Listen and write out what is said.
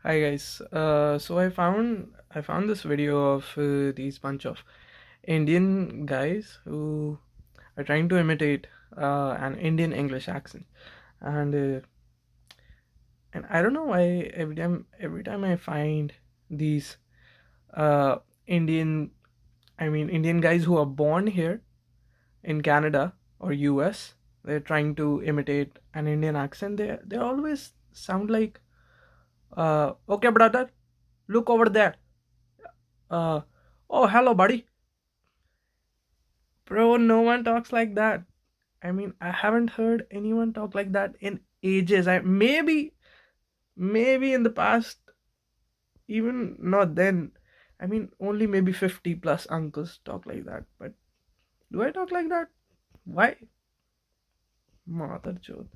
Hi guys. So I found this video of these bunch of Indian guys who are trying to imitate an Indian English accent, and and I don't know why every time I find these uh, Indian Indian guys who are born here in Canada or US, they're trying to imitate an Indian accent. They always sound like okay brother, look over there. Uh, oh, hello, buddy. Bro, no one talks like that. I haven't heard anyone talk like that in ages. Maybe in the past, even not then. Only maybe 50 plus uncles talk like that. But do I talk like that? Why? Mother chode.